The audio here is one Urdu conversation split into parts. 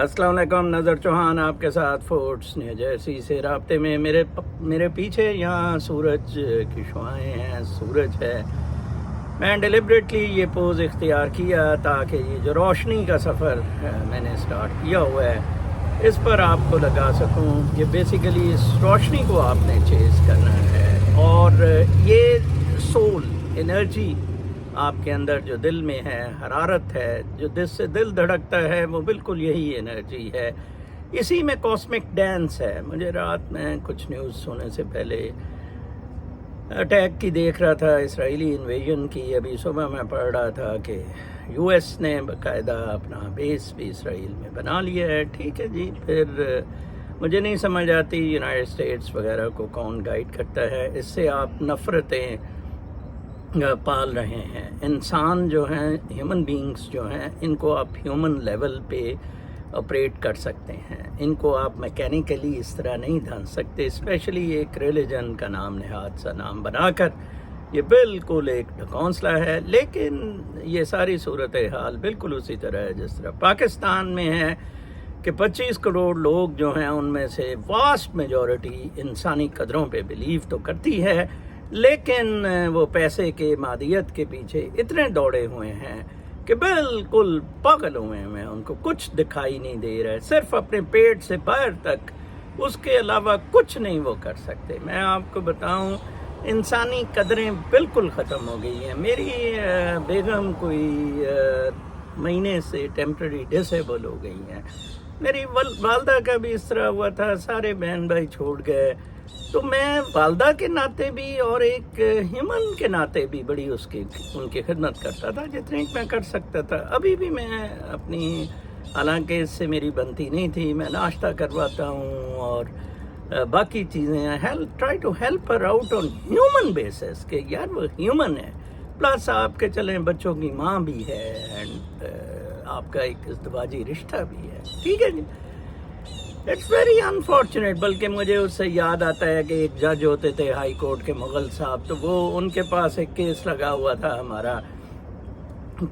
السلام علیکم، نظر چوہان آپ کے ساتھ فورٹس نیو جرسی سے رابطے میں۔ میرے پیچھے یہاں سورج کی شعاعیں ہیں، سورج ہے۔ میں ڈیلیبریٹلی یہ پوز اختیار کیا تاکہ یہ جو روشنی کا سفر میں نے سٹارٹ کیا ہوا ہے اس پر آپ کو لگا سکوں کہ بیسیکلی اس روشنی کو آپ نے چیز کرنا ہے، اور یہ سول انرجی آپ کے اندر جو دل میں ہے، حرارت ہے، جو دل سے دل دھڑکتا ہے، وہ بالکل یہی انرجی ہے، اسی میں کاسمک ڈانس ہے۔ مجھے رات میں کچھ نیوز سونے سے پہلے اٹیک کی دیکھ رہا تھا، اسرائیلی انویژن کی۔ ابھی صبح میں پڑھ رہا تھا کہ یو ایس نے باقاعدہ اپنا بیس بھی اسرائیل میں بنا لیا ہے۔ ٹھیک ہے جی، پھر مجھے نہیں سمجھ آتی یونائٹڈ اسٹیٹس وغیرہ کو کون گائیڈ کرتا ہے۔ اس سے آپ نفرتیں پال رہے ہیں۔ انسان جو ہیں، ہیومن بینگز جو ہیں، ان کو آپ ہیومن لیول پہ آپریٹ کر سکتے ہیں، ان کو آپ میکینیکلی اس طرح نہیں دھن سکتے، اسپیشلی ایک ریلیجن کا نام نہاد سا نام بنا کر۔ یہ بالکل ایک ڈھکونسلا ہے، لیکن یہ ساری صورتحال بالکل اسی طرح ہے جس طرح پاکستان میں ہے کہ 25 کروڑ لوگ جو ہیں ان میں سے واسٹ میجورٹی انسانی قدروں پہ بلیو تو کرتی ہے، لیکن وہ پیسے کے مادیت کے پیچھے اتنے دوڑے ہوئے ہیں کہ بالکل پاگل ہوئے ہیں، ان کو کچھ دکھائی نہیں دے رہا ہے، صرف اپنے پیٹ سے باہر تک، اس کے علاوہ کچھ نہیں وہ کر سکتے۔ میں آپ کو بتاؤں، انسانی قدریں بالکل ختم ہو گئی ہیں۔ میری بیگم کوئی مہینے سے ٹیمپرری ڈسیبل ہو گئی ہیں، میری والدہ کا بھی اس طرح ہوا تھا، سارے بہن بھائی چھوڑ گئے، تو میں والدہ کے ناطے بھی اور ایک ہیومن کے ناطے بھی بڑی ان کی خدمت کرتا تھا جتنی میں کر سکتا تھا۔ ابھی بھی میں اپنی، حالانکہ اس سے میری بنتی نہیں تھی، میں ناشتہ کرواتا ہوں اور باقی چیزیں، try to help her out on human basis, کہ یار وہ ہیومن ہے، پلس آپ کے چلیں بچوں کی ماں بھی ہے، اینڈ آپ کا ایک ازدواجی رشتہ بھی ہے۔ ٹھیک ہے جی، اٹس ویری انفارچونیٹ۔ بلکہ مجھے اس سے یاد آتا ہے کہ ایک جج ہوتے تھے ہائی کورٹ کے، مغل صاحب، تو وہ ان کے پاس ایک کیس لگا ہوا تھا ہمارا،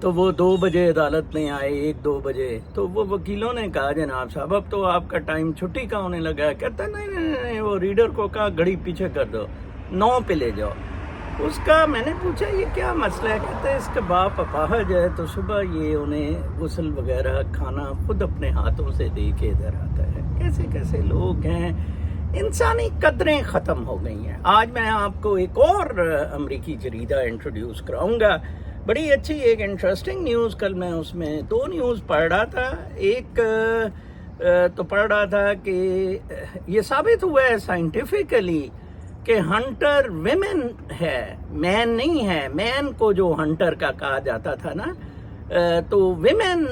تو وہ 2 بجے عدالت میں آئے، 1-2 بجے، تو وہ وکیلوں نے کہا جناب صاحب اب تو آپ کا ٹائم چھٹی کا ہونے لگا ہے۔ کہتا نہیں، وہ ریڈر کو کہا گھڑی پیچھے کر دو، 9 پہ لے جاؤ۔ اس کا میں نے پوچھا یہ کیا مسئلہ ہے؟ کہتا ہے اس کا باپ اپاہج ہے، تو صبح یہ انہیں غسل وغیرہ کھانا خود اپنے ہاتھوں سے دے کے ادھر آتا ہے۔ کیسے کیسے لوگ ہیں، انسانی قدریں ختم ہو گئی ہیں۔ آج میں آپ کو ایک اور امریکی جریدہ انٹروڈیوس کراؤں گا، بڑی اچھی ایک انٹرسٹنگ نیوز۔ کل میں اس میں 2 نیوز پڑھ رہا تھا۔ ایک تو پڑھ رہا تھا کہ یہ ثابت ہوا ہے سائنٹیفکلی کہ ہنٹر ویمن ہے، مین نہیں ہے۔ مین کو جو ہنٹر کا کہا جاتا تھا نا، تو ویمن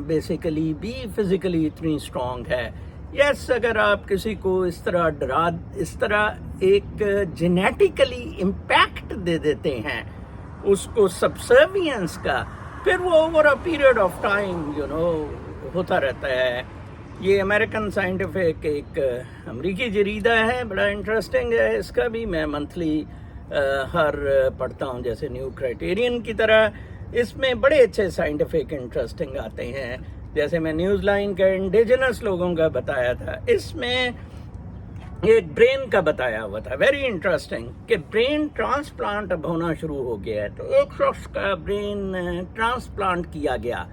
بیسیکلی بھی فزیکلی اتنی اسٹرانگ ہے۔ یس، اگر آپ کسی کو اس طرح ایک جینیٹیکلی امپیکٹ دے دیتے ہیں اس کو سبسروینس کا، پھر وہ over a period of time ہوتا رہتا ہے۔ یہ امریکن سائنٹیفک ایک امریکی جریدہ ہے، بڑا انٹرسٹنگ ہے۔ اس کا بھی میں منتھلی ہر پڑھتا ہوں، جیسے نیو کرائٹیرین کی طرح۔ اس میں بڑے اچھے سائنٹیفک انٹرسٹنگ آتے ہیں، جیسے میں نیوز لائن کا انڈیجنس لوگوں کا بتایا تھا، اس میں ایک برین کا بتایا ہوا تھا، ویری انٹرسٹنگ، کہ برین ٹرانسپلانٹ اب ہونا شروع ہو گیا ہے۔ تو ایک شخص کا برین ٹرانسپلانٹ کیا گیا،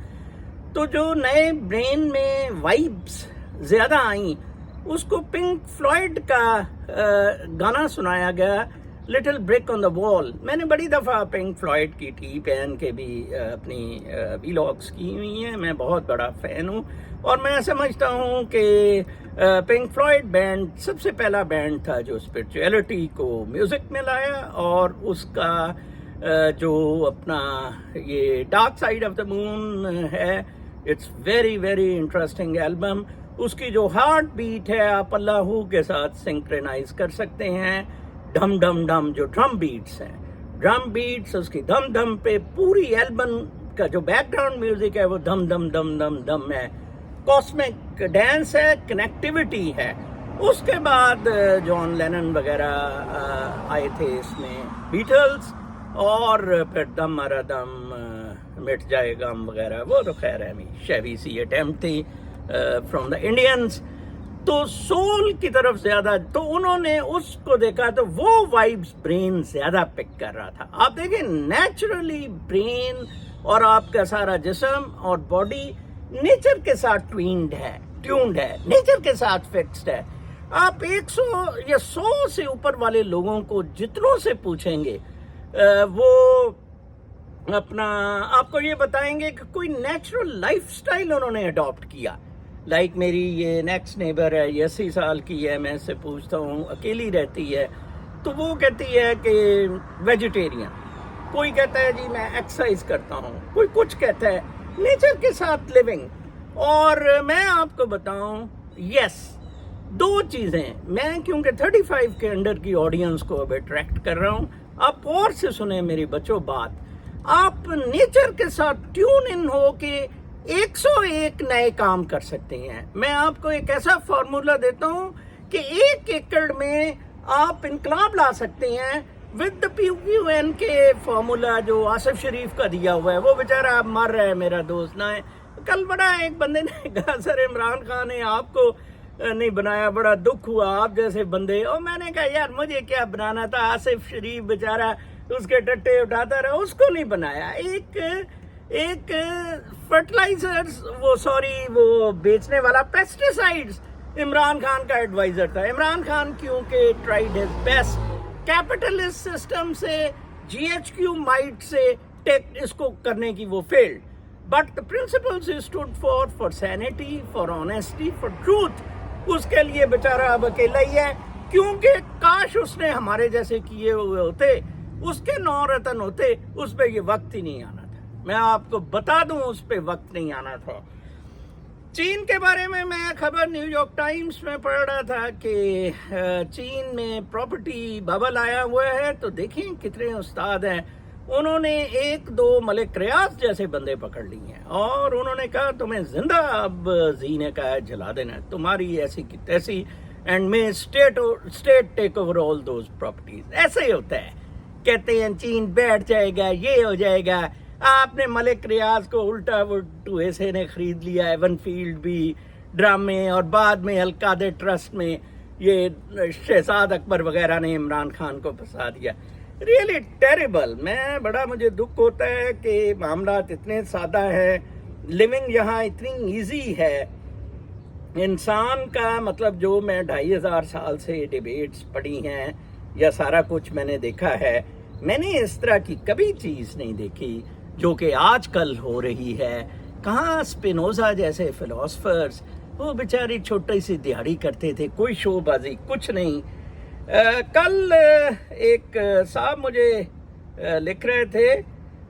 تو جو نئے برین میں وائبس زیادہ آئیں، اس کو پنک فلوئڈ کا گانا سنایا گیا، لٹل بریک آن دا وال۔ میں نے بڑی دفعہ پنک فلوئڈ کی ٹی پہن کے بھی اپنی ویلاگس کی ہوئی ہیں، میں بہت بڑا فین ہوں، اور میں سمجھتا ہوں کہ پنک فلوئڈ بینڈ سب سے پہلا بینڈ تھا جو اسپرچویلٹی کو میوزک میں لایا، اور اس کا جو اپنا یہ dark side of the moon ہے، it's very very interesting album. اس کی جو ہارٹ بیٹ ہے آپ اللہ کے ساتھ سنکرنائز کر سکتے ہیں، ڈھم ڈھم ڈھم، جو ڈرم بیٹس ہیں، ڈرم بیٹس اس کی دم دم پہ، پوری البم کا جو بیک گراؤنڈ میوزک ہے وہ دم دم دم دم دم ہے، کاسمک ڈانس ہے، کنیکٹیوٹی ہے۔ اس کے بعد جان لینن وغیرہ آئے تھے اس میں، بیٹلز، اور پھر دم مارا دم مٹ جائے غم وغیرہ، وہ تو خیر ہے شیوی سی اٹیمپٹ تھی۔ From the Indians. تو سول کی طرف زیادہ, تو انہوں نے اس کو دیکھا تو وہ وائبس برین زیادہ پک کر رہا تھا. آپ دیکھیں نیچرلی برین اور آپ کا سارا جسم اور باڈی نیچر کے ساتھ ٹیونڈ ہے, نیچر کے ساتھ فکسڈ ہے. آپ 100 یا 100 سے اوپر والے لوگوں کو جتنوں سے پوچھیں گے وہ اپنا آپ کو یہ بتائیں گے کہ کوئی نیچرل لائف سٹائل انہوں نے اڈاپٹ کیا. لائک میری یہ نیکسٹ نیبر ہے, یہ 80 سال کی ہے, میں اس سے پوچھتا ہوں, اکیلی رہتی ہے, تو وہ کہتی ہے کہ ویجیٹیرین, کوئی کہتا ہے جی میں ایکسرسائز کرتا ہوں, کوئی کچھ کہتا ہے نیچر کے ساتھ لیونگ. اور میں آپ کو بتاؤں یس 2 چیزیں, میں کیونکہ 35 کے انڈر کی آڈینس کو اب اٹریکٹ کر رہا ہوں, آپ اور سے سنیں میری بچوں بات, آپ نیچر کے ساتھ ٹیون ان ہو کے 101 نئے کام کر سکتے ہیں. میں آپ کو ایک ایسا فارمولا دیتا ہوں کہ 1 ایکڑ میں آپ انقلاب لا سکتے ہیں ود دا PQN کے فارمولا جو آصف شریف کا دیا ہوا ہے. وہ بیچارہ اب مر رہا ہے, میرا دوست نہ ہے. کل بڑا ایک بندے نے کہا سر عمران خان نے آپ کو نہیں بنایا, بڑا دکھ ہوا آپ جیسے بندے. اور میں نے کہا یار مجھے کیا بنانا تھا, آصف شریف بیچارہ اس کے ٹٹے اٹھاتا رہا, اس کو نہیں بنایا. ایک فرٹیلائزرز وہ بیچنے والا پیسٹیسائڈز عمران خان کا ایڈوائزر تھا. عمران خان کیونکہ tried his best capitalist system سے GHQ مائٹ سے اس کو کرنے کی وہ field, but the principles he stood for sanity, for honesty, for truth. اس کے لیے بیچارہ اب اکیلا ہی ہے, کیونکہ کاش اس نے ہمارے جیسے کیے ہوئے ہوتے, اس کے 9 رتن ہوتے, اس پہ یہ وقت ہی نہیں آنا تھا. میں آپ کو بتا دوں اس پہ وقت نہیں آنا تھا. چین کے بارے میں خبر نیو یارک ٹائمز میں پڑھ رہا تھا کہ چین میں پراپرٹی ببل آیا ہوا ہے. تو دیکھیں کتنے استاد ہیں, انہوں نے 1-2 ملک ریاض جیسے بندے پکڑ لی ہیں اور انہوں نے کہا تمہیں زندہ اب زینے کا ہے, جلا دینا ہے تمہاری ایسی کی تیسی, اینڈ میں state take over all those properties. ایسا ہی ہوتا ہے, کہتے ہیں چین بیٹھ جائے گا, یہ ہو جائے گا. آپ نے ملک ریاض کو الٹا وہ ٹویسے نے خرید لیا, ایون فیلڈ بھی, ڈرامے, اور بعد میں القادر ٹرسٹ میں یہ شہزاد اکبر وغیرہ نے عمران خان کو پھنسا دیا. Really terrible. مجھے دکھ ہوتا ہے کہ معاملات اتنے سادہ ہے, لیونگ یہاں اتنی ایزی ہے. انسان کا مطلب جو میں 2500 سال سے ڈیبیٹس پڑھی ہیں یا سارا کچھ میں نے دیکھا ہے, میں نے اس طرح کی کبھی چیز نہیں دیکھی جو کہ آج کل ہو رہی ہے. کہاں اسپینوزا جیسے فلاسفرز, وہ بیچاری چھوٹی سی دیہڑی کرتے تھے, کوئی شو بازی کچھ نہیں. کل ایک صاحب مجھے لکھ رہے تھے,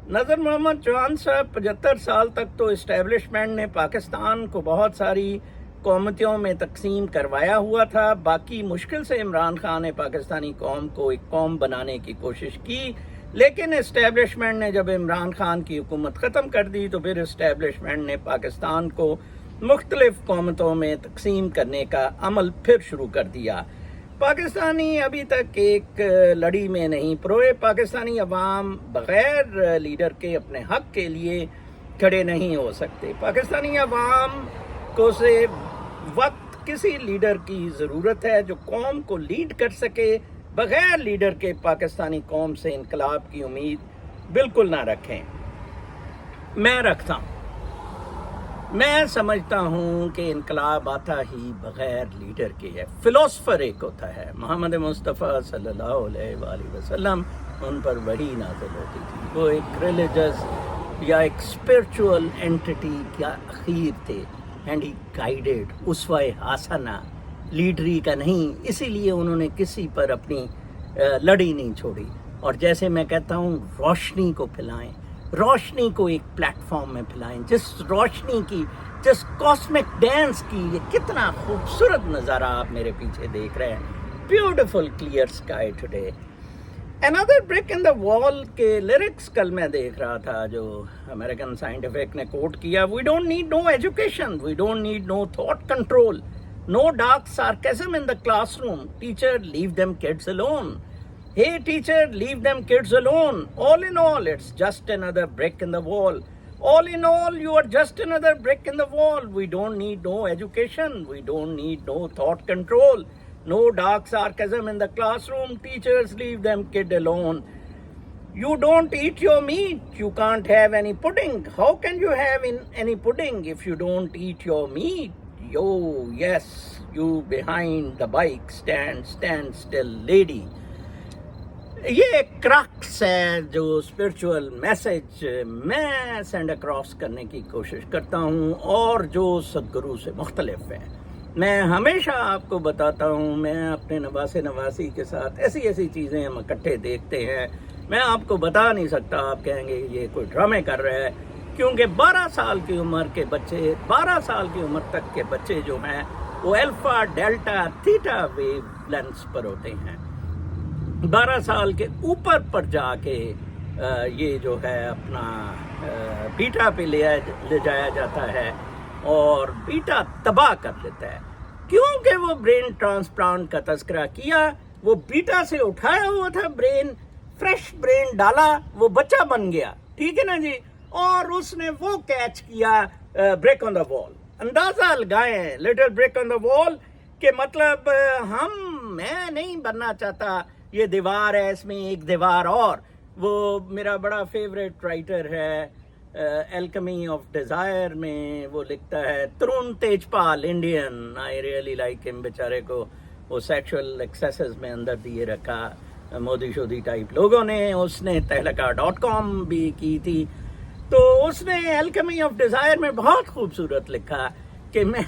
نظر محمد چوہان صاحب 75 سال تک تو اسٹیبلشمنٹ نے پاکستان کو بہت ساری قومتوں میں تقسیم کروایا ہوا تھا, باقی مشکل سے عمران خان نے پاکستانی قوم کو ایک قوم بنانے کی کوشش کی, لیکن اسٹیبلشمنٹ نے جب عمران خان کی حکومت ختم کر دی تو پھر اسٹیبلشمنٹ نے پاکستان کو مختلف قومتوں میں تقسیم کرنے کا عمل پھر شروع کر دیا. پاکستانی ابھی تک ایک لڑی میں نہیں پروئے. پاکستانی عوام بغیر لیڈر کے اپنے حق کے لیے کھڑے نہیں ہو سکتے. پاکستانی عوام کو سے وقت کسی لیڈر کی ضرورت ہے جو قوم کو لیڈ کر سکے. بغیر لیڈر کے پاکستانی قوم سے انقلاب کی امید بالکل نہ رکھیں. میں رکھتا ہوں. میں سمجھتا ہوں کہ انقلاب آتا ہی بغیر لیڈر کے ہے. فلاسفر ایک ہوتا ہے, محمد مصطفیٰ صلی اللہ علیہ وآلہ وسلم, ان پر وحی نازل ہوتی تھی. وہ ایک ریلیجس یا ایک اسپرچول اینٹی کا اخیر تھے, اینڈ ہی گائیڈیڈ اسوہ حسنہ, لیڈری کا نہیں. اسی لیے انہوں نے کسی پر اپنی لڑی نہیں چھوڑی. اور جیسے میں کہتا ہوں, روشنی کو پھیلائیں, روشنی کو ایک پلیٹ فارم میں پھیلائیں. جس روشنی کی, جس کاسمک ڈانس کی, یہ کتنا خوبصورت نظارہ آپ میرے پیچھے دیکھ رہے ہیں. Beautiful clear sky today. Another brick in the wall کے لیرکس کل میں دیکھ رہا تھا جو امریکن سائنٹیفک نے کوٹ کیا. We don't need no education, we don't need no thought control, no dark sarcasm in the classroom. Teacher, leave them kids alone. Hey teacher, leave them kids alone. All in all, it's just another brick in the wall. All in all, you are just another brick in the wall. We don't need no education. We don't need no thought control. No dark sarcasm in the classroom. Teachers leave them kid alone. You don't eat your meat. You can't have any pudding. How can you have any pudding if you don't eat your meat? Yo, yes, you behind the bike, stand still, lady. یہ کرکس ہے جو اسپرچول میسج میں سینڈ اکراس کرنے کی کوشش کرتا ہوں اور جو سدگرو سے مختلف ہے. میں ہمیشہ آپ کو بتاتا ہوں، میں اپنے نواسی کے ساتھ ایسی چیزیں ہم اکٹھے دیکھتے ہیں. میں آپ کو بتا نہیں سکتا، آپ کہیں گے یہ کوئی ڈرامے کر رہا ہے، کیونکہ 12 سال کی عمر کے بچے، 12 سال کی عمر تک کے بچے جو ہیں وہ alpha delta theta wavelengths پر ہوتے ہیں. 12 سال کے اوپر پر جا کے یہ جو ہے اپنا بیٹا پہ لے جایا جاتا ہے اور بیٹا تباہ کر دیتا ہے. کیونکہ وہ برین ٹرانسپلانٹ کا تذکرہ کیا، وہ بیٹا سے اٹھایا ہوا تھا برین، فریش برین ڈالا، وہ بچہ بن گیا، ٹھیک ہے نا جی. اور اس نے وہ کیچ کیا بریک آن دا وال. اندازہ لگائیں لٹل بریک آن دا وال کہ مطلب میں نہیں بننا چاہتا، یہ دیوار ہے، اس میں ایک دیوار اور. وہ میرا بڑا فیوریٹ رائٹر ہے الکمی آف ڈیزائر میں، وہ لکھتا ہے ترون Tejpal, Indian. I really like ہم، بیچارے کو وہ سیکشول ایکسیسز میں اندر دیے رکھا مودی شودی ٹائپ لوگوں نے. اس نے تہلکہ.com بھی کی تھی. تو اس نے الکمی آف ڈیزائر میں بہت خوبصورت لکھا کہ میں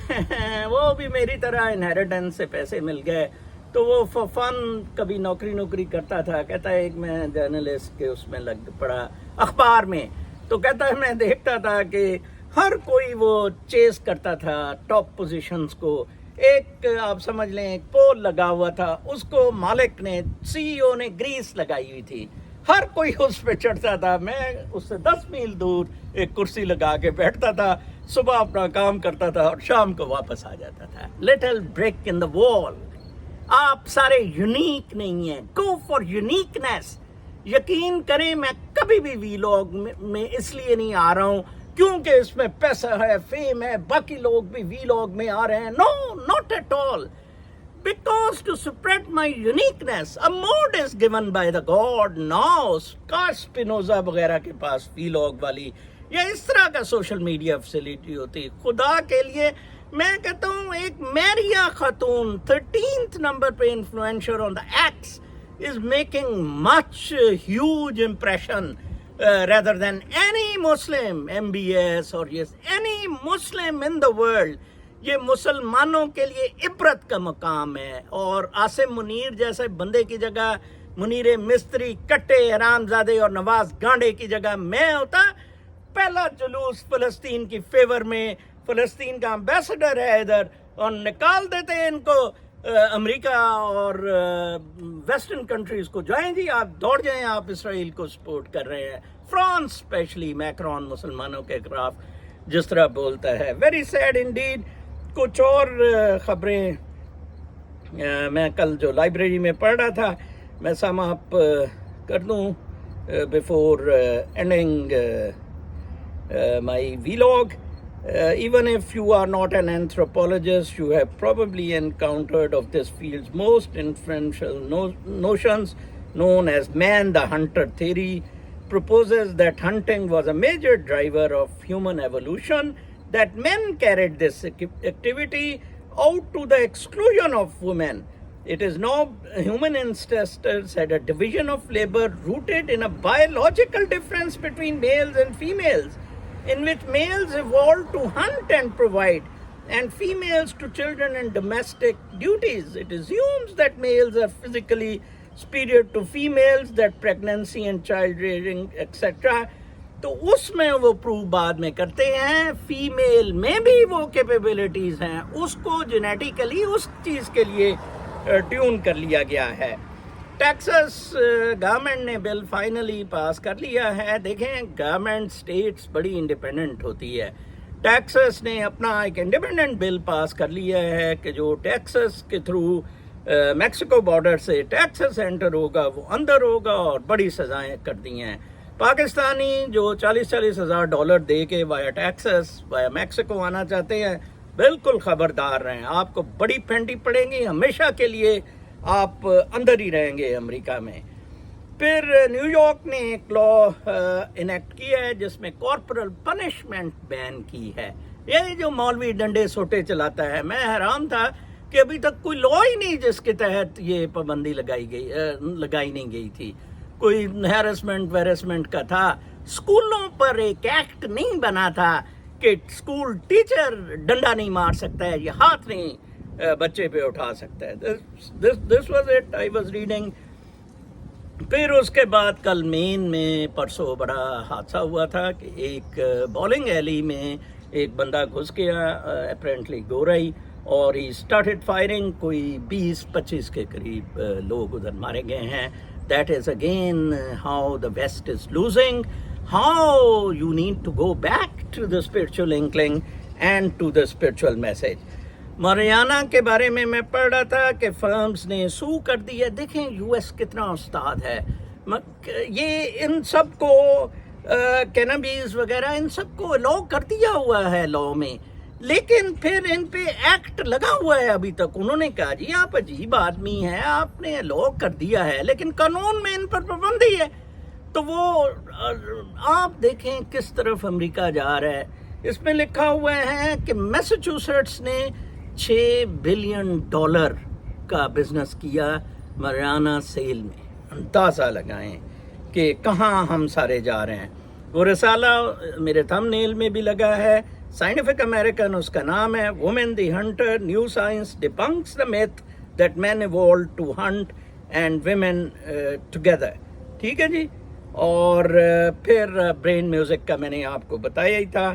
وہ بھی میری طرح انہیریٹنس سے پیسے مل گئے تو وہ فن کبھی نوکری کرتا تھا. کہتا ہے ایک میں جرنلسٹ کے اس میں لگ پڑا اخبار میں، تو کہتا ہے میں دیکھتا تھا کہ ہر کوئی وہ چیز کرتا تھا ٹاپ پوزیشنز کو. ایک آپ سمجھ لیں ایک پول لگا ہوا تھا، اس کو مالک نے، CEO نے گریس لگائی ہوئی تھی، ہر کوئی اس پہ چڑھتا تھا. میں اس سے 10 میل دور ایک کرسی لگا کے بیٹھتا تھا، صبح اپنا کام کرتا تھا اور شام کو واپس آ جاتا تھا. لٹل بریک ان دا وال. آپ سارے یونیک نہیں ہیں. Go for uniqueness. یقین کریں میں کبھی بھی ویلاگ میں اس لیے نہیں آ رہا ہوں کیونکہ اس میں پیسہ ہے، فیم ہے، باقی لوگ بھی ویلاگ میں آ رہے ہیں. No, not at all. Because to spread my uniqueness, a mode is given by the God now. کاش اسپینوزا وغیرہ کے پاس ویلاگ والی یا اس طرح کا سوشل میڈیا فیسلٹی ہوتی. خدا کے لیے میں کہتا ہوں ایک میریا خاتون 13th نمبر پہ انفلوئنشر آن دا x is making much huge impression rather than any Muslim MBS or yes any Muslim in the world. یہ مسلمانوں کے لیے عبرت کا مقام ہے. اور عاصم منیر جیسے بندے کی جگہ، منیر مستری، کٹے حرامزادے اور نواز گانڈے کی جگہ میں ہوتا، پہلا جلوس فلسطین کی فیور میں، فلسطین کا امبیسڈر ہے ادھر، اور نکال دیتے ان کو امریکہ اور ویسٹرن کنٹریز کو. جائیں جی آپ، دوڑ جائیں، آپ اسرائیل کو سپورٹ کر رہے ہیں. فرانس اسپیشلی میکرون مسلمانوں کے خلاف جس طرح بولتا ہے. Very sad indeed. کچھ اور خبریں میں کل جو لائبریری میں پڑھ رہا تھا میں سم اپ کر دوں before ending my vlog. Even if you are not an anthropologist, you have probably encountered of this field's most influential notions known as man the hunter theory. Proposes that hunting was a major driver of human evolution, that men carried this activity out to the exclusion of women. It is now human ancestors had a division of labor rooted in a biological difference between males and females, in which males evolved to hunt and provide, and females to children and domestic duties. It assumes that males are physically superior to females, that pregnancy and child rearing, etc. تو اس میں وہ پروو بعد میں کرتے ہیں فیمیل میں بھی وہ کیپیبلٹیز ہیں، اس کو جینیٹیکلی اس چیز کے لیے ٹیون کر لیا گیا ہے. ٹیکسس گورنمنٹ نے بل فائنلی پاس کر لیا ہے. دیکھیں گورنمنٹ اسٹیٹس بڑی انڈیپینڈنٹ ہوتی ہے. ٹیکسس نے اپنا ایک انڈیپینڈنٹ بل پاس کر لیا ہے کہ جو ٹیکسس کے تھرو میکسیکو بارڈر سے ٹیکسس انٹر ہوگا وہ اندر ہوگا، اور بڑی سزائیں کر دی ہیں. پاکستانی جو 40 ہزار ڈالر دے کے وایا ٹیکسس وایا میکسیکو آنا چاہتے ہیں، بالکل خبردار رہیں، آپ کو بڑی پینٹی پڑے گی، ہمیشہ کے لیے آپ اندر ہی رہیں گے امریکہ میں۔ پھر نیو یارک نے ایک لا انیکٹ کیا ہے جس میں کارپورل پنشمنٹ بین کی ہے۔ یہ جو مولوی ڈنڈے سوٹے چلاتا ہے، میں حیران تھا کہ ابھی تک کوئی لا ہی نہیں جس کے تحت یہ پابندی لگائی نہیں گئی تھی۔ کوئی ہیرسمنٹ کا تھا، اسکولوں پر ایک ایکٹ نہیں بنا تھا کہ اسکول ٹیچر ڈنڈا نہیں مار سکتا ہے، یہ ہاتھ نہیں بچے پہ اٹھا سکتا ہے۔ This was it, I was reading. پھر اس کے بعد کل مین میں پرسوں بڑا حادثہ ہوا تھا کہ ایک بالنگ ایلی میں ایک بندہ گھس گیا، اپیرنٹلی گورائی، اور ہی اسٹارٹڈ فائرنگ۔ کوئی 20-25 کے قریب لوگ ادھر مارے گئے ہیں۔ That is again how the west is losing, how you need to go back to the spiritual inkling and to the spiritual message. مریانہ کے بارے میں پڑھ رہا تھا کہ فرمز نے سو کر دی ہے۔ دیکھیں یو ایس کتنا استاد ہے، یہ ان سب کو کینابیز وغیرہ ان سب کو الاؤ کر دیا ہوا ہے لاء میں، لیکن پھر ان پہ ایکٹ لگا ہوا ہے ابھی تک۔ انہوں نے کہا جی آپ عجیب آدمی ہیں، آپ نے الاؤ کر دیا ہے لیکن قانون میں ان پر پابندی ہے۔ تو وہ آپ دیکھیں کس طرف امریکہ جا رہا ہے۔ اس میں لکھا ہوا ہے کہ میساچوسیٹس نے $6 بلین کا بزنس کیا مریانہ سیل میں۔ اندازہ لگائیں کہ کہاں ہم سارے جا رہے ہیں۔ وہ رسالہ میرے تھم نیل میں بھی لگا ہے، سائنٹیفک امریکن اس کا نام ہے، woman the hunter, new science debunks the myth that man evolved to hunt and women to gather. ٹھیک ہے جی۔ اور پھر برین میوزک کا میں نے آپ کو بتایا ہی تھا،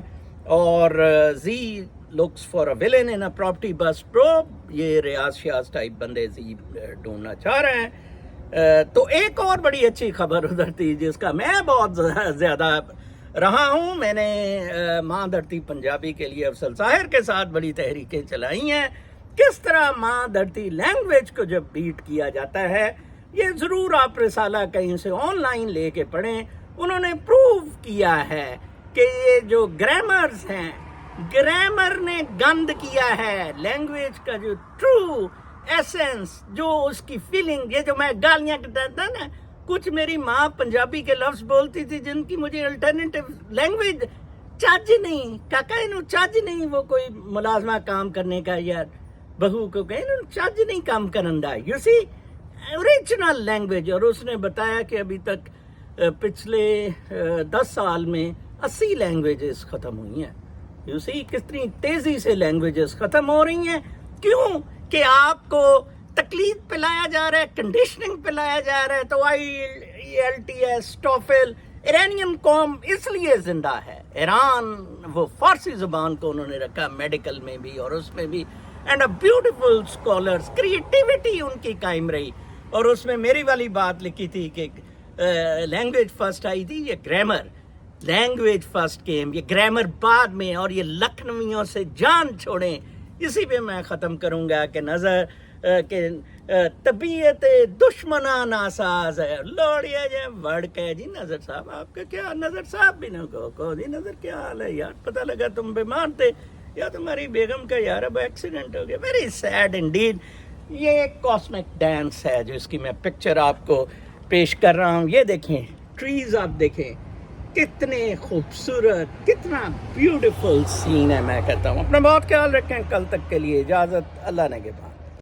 اور زی looks for a villain in a property bust probe، یہ ریاض شیاز ٹائپ بندے زی ڈھونڈنا چاہ رہے ہیں۔ تو ایک اور بڑی اچھی خبر ادھر تھی جس کا میں بہت زیادہ رہا ہوں، میں نے ماں دھرتی پنجابی کے لیے افضل ظاہر کے ساتھ بڑی تحریکیں چلائی ہیں۔ کس طرح ماں دھرتی لینگویج کو جب بیٹ کیا جاتا ہے، یہ ضرور آپ رسالہ کہیں سے آن لائن لے کے پڑھیں۔ انہوں نے پروو کیا ہے کہ یہ جو گرامرز ہیں، گرامر نے گند کیا ہے لینگویج کا جو ٹرو ایسنس، جو اس کی فیلنگ۔ یہ جو میں گالیاں کہتا تھا نا، کچھ میری ماں پنجابی کے لفظ بولتی تھی جن کی مجھے الٹرنیٹو لینگویج چج نہیں، کاکا انہوں چج نہیں، وہ کوئی ملازمہ کام کرنے کا، یا بہو کو کہیں انہوں چج نہیں کام کرن دا، یو سی اوریجنل لینگویج۔ اور اس نے بتایا کہ ابھی تک پچھلے 10 سال میں 80 لینگویجز ختم ہوئی ہیں۔ یو سی کتنی تیزی سے لینگویجز ختم ہو رہی ہیں، کیوں کہ آپ کو تقلید پہ لایا جا رہا ہے، کنڈیشننگ پہ لایا جا رہا ہے۔ تو IELTS ٹوفل، ایرانین قوم اس لیے زندہ ہے۔ ایران وہ فارسی زبان کو انہوں نے رکھا میڈیکل میں بھی اور اس میں بھی، and a beautiful scholars, creativity ان کی قائم رہی۔ اور اس میں میری والی بات لکھی تھی کہ لینگویج فرسٹ آئی تھی، یہ گرامر، لینگویج فرسٹ کیم، یہ گرامر بعد میں، اور یہ لکھنویوں سے جان چھوڑیں۔ اسی پہ میں ختم کروں گا کہ نظر کہ طبیعت دشمناں ناساز ہے، لوڑیا جائے وڑ کے جی نظر صاحب آپ کا کیا، نظر صاحب بھی نہ کہو جی نظر کیا حال ہے یار، پتہ لگا تم بیمار تھے یا تمہاری بیگم کا یار اب ایکسیڈنٹ ہو گیا، ویری سیڈ انڈیڈ۔ یہ ایک کاسمک ڈانس ہے جو اس کی میں پکچر آپ کو پیش کر رہا ہوں۔ یہ دیکھیں ٹریز، آپ دیکھیں کتنے خوبصورت، کتنا بیوٹیفل سین ہے۔ میں کہتا ہوں اپنا بہت خیال رکھیں، کل تک کے لیے اجازت، اللہ نگہبان۔